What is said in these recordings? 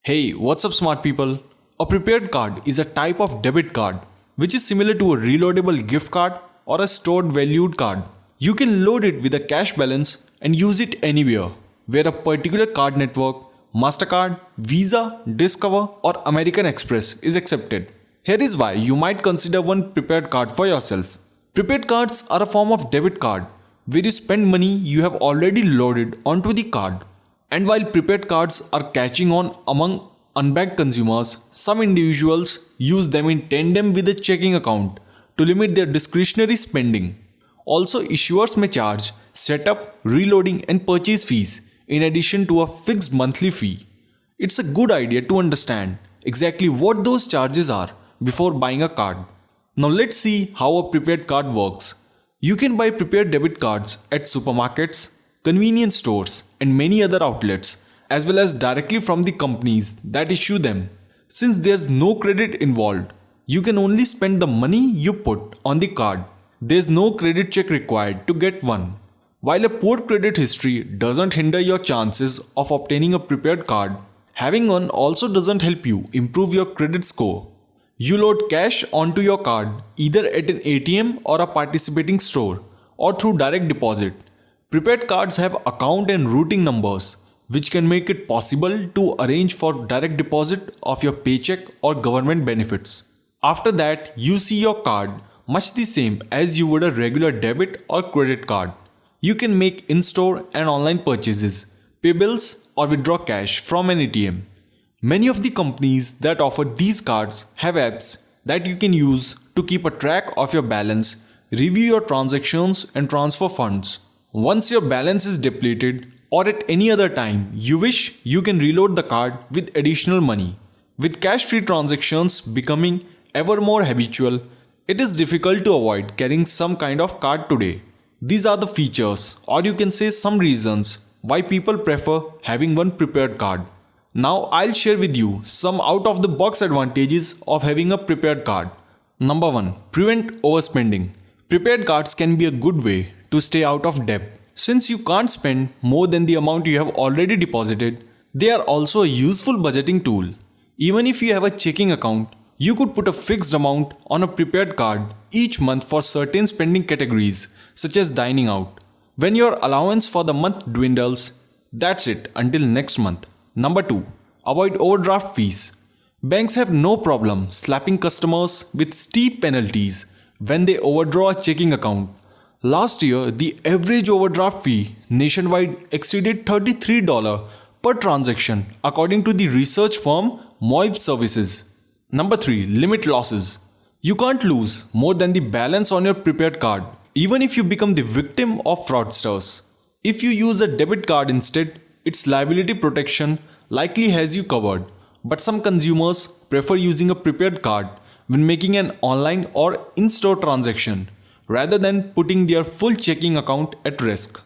Hey, what's up, smart people? A prepaid card is a type of debit card which is similar to a reloadable gift card or a stored valued card. You can load it with a cash balance and use it anywhere where a particular card network, MasterCard, Visa, Discover, or American Express is accepted. Here is why you might consider one prepaid card for yourself. Prepaid cards are a form of debit card where you spend money you have already loaded onto the card. And while prepaid cards are catching on among unbanked consumers, some individuals use them in tandem with a checking account to limit their discretionary spending. Also, issuers may charge setup, reloading, and purchase fees in addition to a fixed monthly fee. It's a good idea to understand exactly what those charges are before buying a card. Now, let's see how a prepaid card works. You can buy prepaid debit cards at supermarkets, convenience stores, and many other outlets, as well as directly from the companies that issue them. Since there's no credit involved, you can only spend the money you put on the card. There's no credit check required to get one. While a poor credit history doesn't hinder your chances of obtaining a prepaid card, having one also doesn't help you improve your credit score. You load cash onto your card either at an ATM or a participating store or through direct deposit. Prepaid cards have account and routing numbers, which can make it possible to arrange for direct deposit of your paycheck or government benefits. After that, you see your card much the same as you would a regular debit or credit card. You can make in-store and online purchases, pay bills, or withdraw cash from an ATM. Many of the companies that offer these cards have apps that you can use to keep a track of your balance, review your transactions, and transfer funds. Once your balance is depleted or at any other time you wish, you can reload the card with additional money. With cash-free transactions becoming ever more habitual, it is difficult to avoid carrying some kind of card today. These are the features, or you can say some reasons, why people prefer having one prepaid card. Now I'll share with you some out-of-the-box advantages of having a prepaid card. Number 1. Prevent overspending. Prepaid cards can be a good way to stay out of debt. Since you can't spend more than the amount you have already deposited, they are also a useful budgeting tool. Even if you have a checking account, you could put a fixed amount on a prepaid card each month for certain spending categories such as dining out. When your allowance for the month dwindles, that's it until next month. Number 2. Avoid overdraft fees. Banks have no problem slapping customers with steep penalties when they overdraw a checking account. Last year, the average overdraft fee nationwide exceeded $33 per transaction according to the research firm Moib Services. Number 3. Limit losses. You can't lose more than the balance on your prepaid card, even if you become the victim of fraudsters. If you use a debit card instead, its liability protection likely has you covered. But some consumers prefer using a prepaid card when making an online or in-store transaction, rather than putting their full checking account at risk.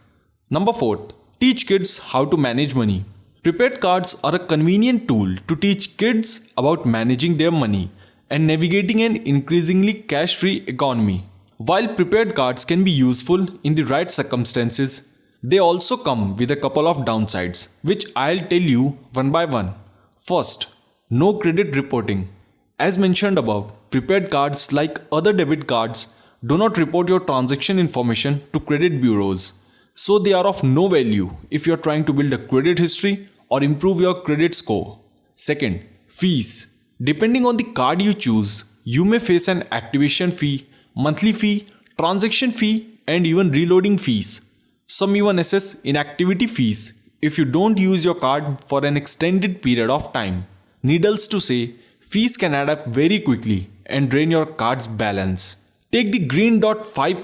Number 4. Teach kids how to manage money. Prepaid cards are a convenient tool to teach kids about managing their money and navigating an increasingly cash-free economy. While prepaid cards can be useful in the right circumstances, they also come with a couple of downsides, which I'll tell you one by one. First, no credit reporting. As mentioned above, prepaid cards, like other debit cards, do not report your transaction information to credit bureaus, so they are of no value if you are trying to build a credit history or improve your credit score. Second, fees. Depending on the card you choose, you may face an activation fee, monthly fee, transaction fee, and even reloading fees. Some even assess inactivity fees if you don't use your card for an extended period of time. Needless to say, fees can add up very quickly and drain your card's balance. Take the green dot 5%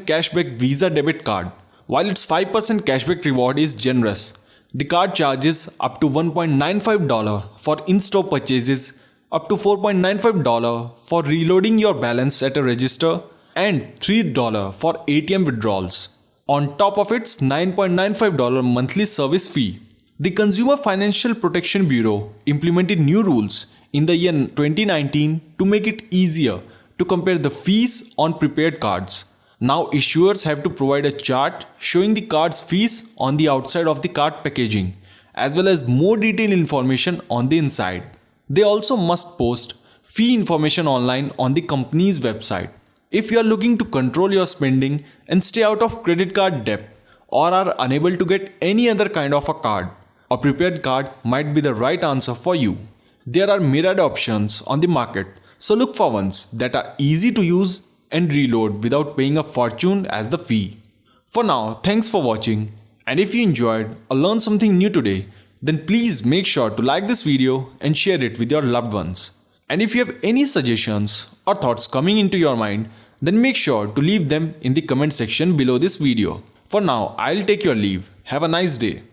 cashback Visa debit card. While its 5% cashback reward is generous, the card charges up to $1.95 for in-store purchases, up to $4.95 for reloading your balance at a register, and $3 for ATM withdrawals. On top of its $9.95 monthly service fee. The Consumer Financial Protection Bureau implemented new rules in the year 2019 to make it easier to compare the fees on prepaid cards. Now issuers have to provide a chart showing the card's fees on the outside of the card packaging as well as more detailed information on the inside. They also must post fee information online on the company's website. If you are looking to control your spending and stay out of credit card debt or are unable to get any other kind of a card, a prepaid card might be the right answer for you. There are myriad options on the market, so look for ones that are easy to use and reload without paying a fortune as the fee. For now, thanks for watching, and if you enjoyed or learned something new today, then please make sure to like this video and share it with your loved ones. And if you have any suggestions or thoughts coming into your mind, then make sure to leave them in the comment section below this video. For now, I'll take your leave. Have a nice day.